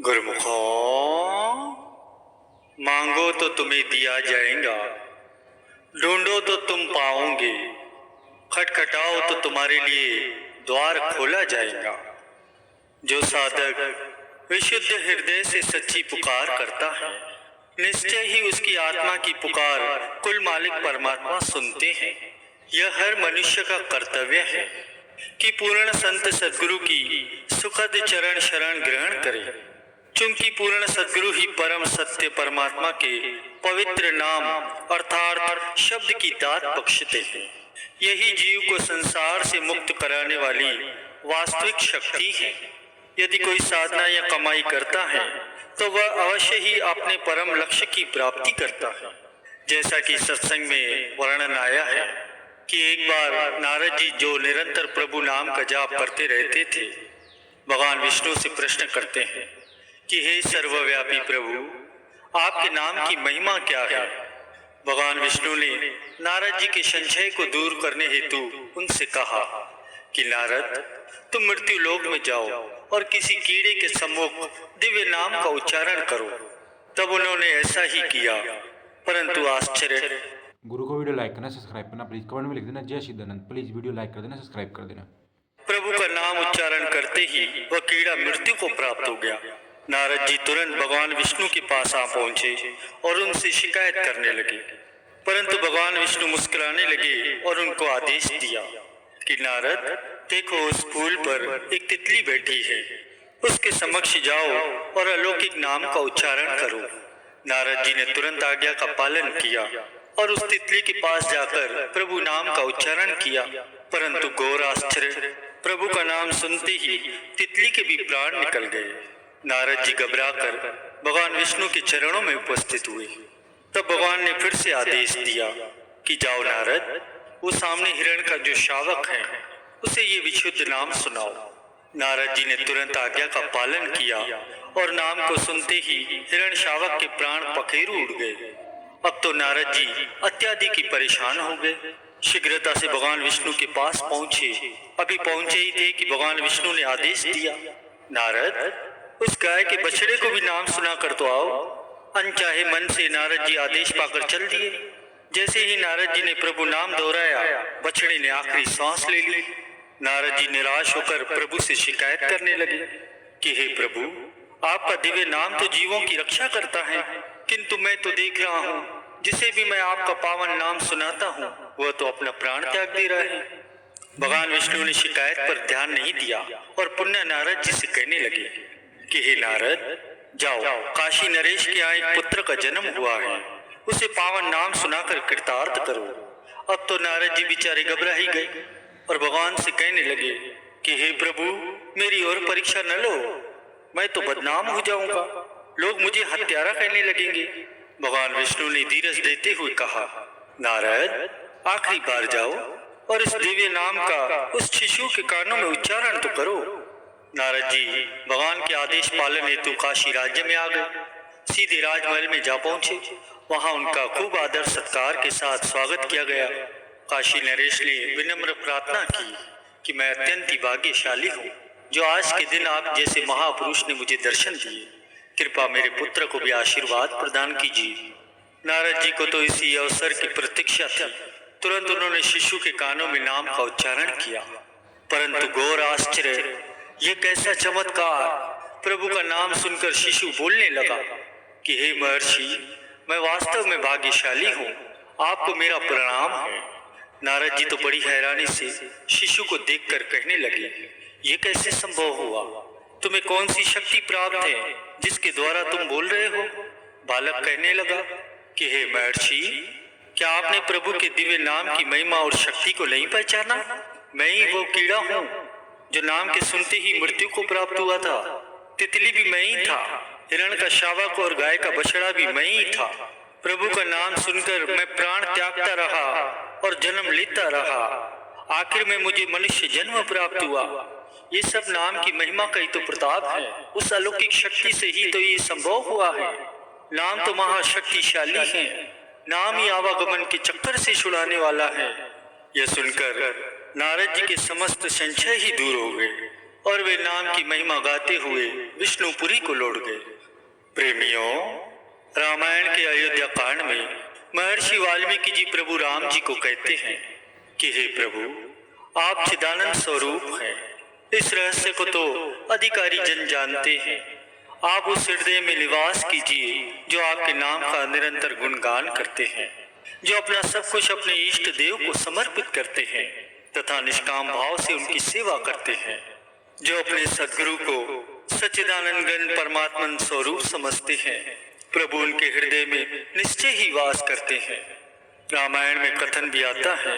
गुरुमुखो, मांगो तो तुम्हें दिया जाएगा, ढूंढो तो तुम पाओगे, खटखटाओ तो तुम्हारे लिए द्वार खोला जाएगा। जो साधक विशुद्ध हृदय से सच्ची पुकार करता है, निश्चय ही उसकी आत्मा की पुकार कुल मालिक परमात्मा सुनते हैं। यह हर मनुष्य का कर्तव्य है कि पूर्ण संत सद्गुरु की सुखद चरण शरण ग्रहण करे, क्योंकि पूर्ण सद्गुरु ही परम सत्य परमात्मा के पवित्र नाम अर्थात शब्द की दात बख्शते हैं। यही जीव को संसार से मुक्त कराने वाली वास्तविक शक्ति है। यदि कोई साधना या कमाई करता है तो वह अवश्य ही अपने परम लक्ष्य की प्राप्ति करता है। जैसा कि सत्संग में वर्णन आया है कि एक बार नारद जी जो निरंतर प्रभु नाम का जाप करते रहते थे, भगवान विष्णु से प्रश्न करते हैं कि हे सर्वव्यापी प्रभु, आपके नाम की महिमा क्या है। भगवान विष्णु ने नारद जी के संशय को दूर करने हेतु उनसे कहा कि नारद, तुम मृत्यु लोक में जाओ और किसी कीड़े के सम्मुख दिव्य नाम का उच्चारण करो। तब उन्होंने ऐसा ही किया, परंतु आश्चर्य। गुरु को वीडियो लाइक करना, सब्सक्राइब करना, प्लीज कमेंट में लिख देना जय सिद्धानंद। प्लीज वीडियो लाइक कर देना, सब्सक्राइब कर देना। प्रभु का नाम उच्चारण करते ही वह कीड़ा मृत्यु को प्राप्त हो गया। नारद जी तुरंत भगवान विष्णु के पास आ पहुंचे और उनसे शिकायत करने लगे, परंतु भगवान विष्णु मुस्कुराने लगे और उनको आदेश दिया कि नारद, देखो उस फूल पर एक तितली बैठी है, उसके समक्ष जाओ और अलौकिक नाम का उच्चारण करो। नारद जी ने तुरंत आज्ञा का पालन किया और उस तितली के पास जाकर प्रभु नाम का उच्चारण किया, परंतु घोर आश्चर्य, प्रभु का नाम सुनते ही तितली के भी प्राण निकल गए। नारद जी घबराकर भगवान विष्णु के चरणों में उपस्थित हुए। तब भगवान ने फिर से आदेश दिया कि जाओ नारद, वो सामने हिरण का जो शावक है उसे ये विशुद्ध नाम सुनाओ। नारद जी ने तुरंत आज्ञा का पालन किया और नाम को सुनते ही हिरण शावक के प्राण पखेरु उड़ गए। अब तो नारद जी अत्याधिक ही परेशान हो गए। शीघ्रता से भगवान विष्णु के पास पहुंचे। अभी पहुंचे ही थे कि भगवान विष्णु ने आदेश दिया, नारद, उस गाय के बछड़े को भी नाम सुना कर तो आओ। अनचाहे मन से नारद जी आदेश पाकर चल दिए। जैसे ही नारद जी ने प्रभु नाम दोहराया, बछड़े ने आखिरी सांस ले ली। नारद जी निराश होकर प्रभु से शिकायत करने लगे कि हे प्रभु, आपका दिव्य नाम तो जीवों की रक्षा करता है, किंतु मैं तो देख रहा हूँ जिसे भी मैं आपका पावन नाम सुनाता हूँ वह तो अपना प्राण त्याग दे रहा है। भगवान विष्णु ने शिकायत पर ध्यान नहीं दिया और पुनः नारद जी से कहने लगे कि हे नारद, जाओ, काशी नरेश के यहाँ एक पुत्र का जन्म हुआ है, उसे पावन नाम सुनाकर कृतार्थ करो। अब तो नारद जी बेचारे घबरा ही गए और भगवान से कहने लगे कि हे प्रभु, मेरी और परीक्षा न लो, मैं तो बदनाम हो जाऊंगा, लोग मुझे हत्यारा कहने लगेंगे। भगवान विष्णु ने धीरज देते हुए कहा, नारद, आखिरी बार जाओ और इस दिव्य नाम का उस शिशु के कानों में उच्चारण तो करो। नारद जी भगवान के आदेश पालन हेतु काशी राज्य में आ गए। सीधे राजमहल में जा पहुंचे। वहां उनका खूब आदर सत्कार के साथ स्वागत किया गया। काशी नरेश ने विनम्र प्रार्थना की कि मैं अत्यंत ही भाग्यशाली हूँ जो आज के दिन आप जैसे महापुरुष ने मुझे दर्शन दिए। कृपा मेरे पुत्र को भी आशीर्वाद प्रदान कीजिए। नारद जी को तो इसी अवसर की प्रतीक्षा थी। तुरंत उन्होंने शिशु के कानों में नाम का उच्चारण किया, परंतु घोर आश्चर्य, ये कैसा चमत्कार! प्रभु का नाम सुनकर शिशु बोलने लगा कि हे महर्षि, मैं वास्तव में भाग्यशाली हूँ, आपको मेरा प्रणाम है। नारद जी तो बड़ी हैरानी से शिशु को देखकर कहने लगे, ये कैसे संभव हुआ? तुम्हें कौन सी शक्ति प्राप्त है जिसके द्वारा तुम बोल रहे हो? बालक कहने लगा कि हे महर्षि, क्या आपने प्रभु के दिव्य नाम की महिमा और शक्ति को नहीं पहचाना? मैं ही वो कीड़ा हूँ जो नाम के सुनते ही मृत्यु को प्राप्त हुआ था। तितली भी मैं ही था, हिरण का शावक और गाय का बछड़ा भी मैं ही था। प्रभु का नाम सुनकर मैं प्राण त्यागता रहा और जन्म लेता रहा। आखिर में मुझे मनुष्य जन्म प्राप्त हुआ। ये सब नाम की महिमा का ही तो प्रताप है। उस अलौकिक शक्ति से ही तो ये संभव हुआ है। नाम तो महाशक्तिशाली है। नाम ही आवागमन के चक्कर से छुड़ाने वाला है। यह सुनकर नारद जी के समस्त संशय ही दूर हो गए और वे नाम की महिमा गाते हुए विष्णुपुरी को लौट गए। प्रेमियों, रामायण के अयोध्या कांड में महर्षि वाल्मीकि जी प्रभु राम जी को कहते हैं कि हे प्रभु, आप चिदानंद स्वरूप हैं। इस रहस्य को तो अधिकारी जन जानते हैं। आप उस हृदय में निवास कीजिए जो आपके नाम का निरंतर गुणगान करते हैं, जो अपना सब कुछ अपने इष्ट देव को समर्पित करते हैं तथा निष्काम भाव से उनकी सेवा करते हैं, जो अपने सद्गुरु को सच्चिदानंद घन परमात्मन स्वरूप समझते हैं। प्रभु उनके हृदय में निश्चय ही वास करते हैं। रामायण में कथन भी आता है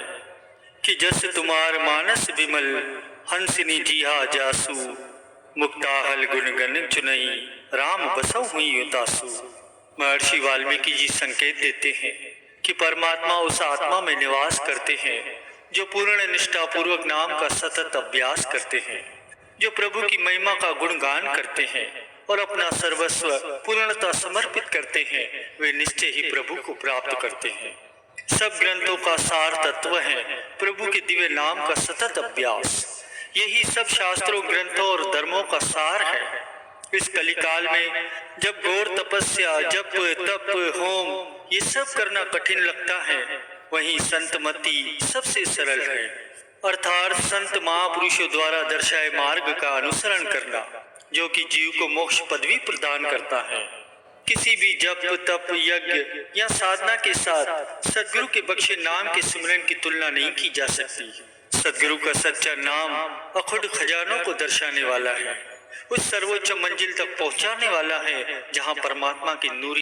कि जस तुम्हार मानस विमल, हंसिनी जीहा जासु, मुक्ताहल गुणगन चुनई, राम बसौ हुई युतासु। महर्षि वाल्मीकि जी संकेत देते हैं कि परमात्मा उस आत्मा में निवास करते हैं जो पूर्ण निष्ठा पूर्वक नाम का सतत अभ्यास करते हैं, जो प्रभु की महिमा का गुणगान करते हैं और अपना सर्वस्व पूर्णता समर्पित करते हैं। वे निश्चय ही प्रभु को प्राप्त करते हैं। सब ग्रंथों का सार तत्व है प्रभु के दिव्य नाम का सतत अभ्यास। यही सब शास्त्रों, ग्रंथों और धर्मों का सार है। इस कलिकाल में जब घोर तपस्या, जप, तप, होम ये सब करना कठिन लगता है, वहीं संतमति सबसे सरल है, अर्थात संत महापुरुषों द्वारा दर्शाए मार्ग का अनुसरण करना, जो कि जीव को मोक्ष पदवी प्रदान करता है। किसी भी जप, तप, यज्ञ या साधना के साथ सद्गुरु के बख्शे नाम के सिमरन की तुलना नहीं की जा सकती। सद्गुरु का सच्चा नाम अखुड खजानों को दर्शाने वाला है, उस सर्वोच्च मंजिल तक पहुंचाने वाला है जहां परमात्मा की नूरी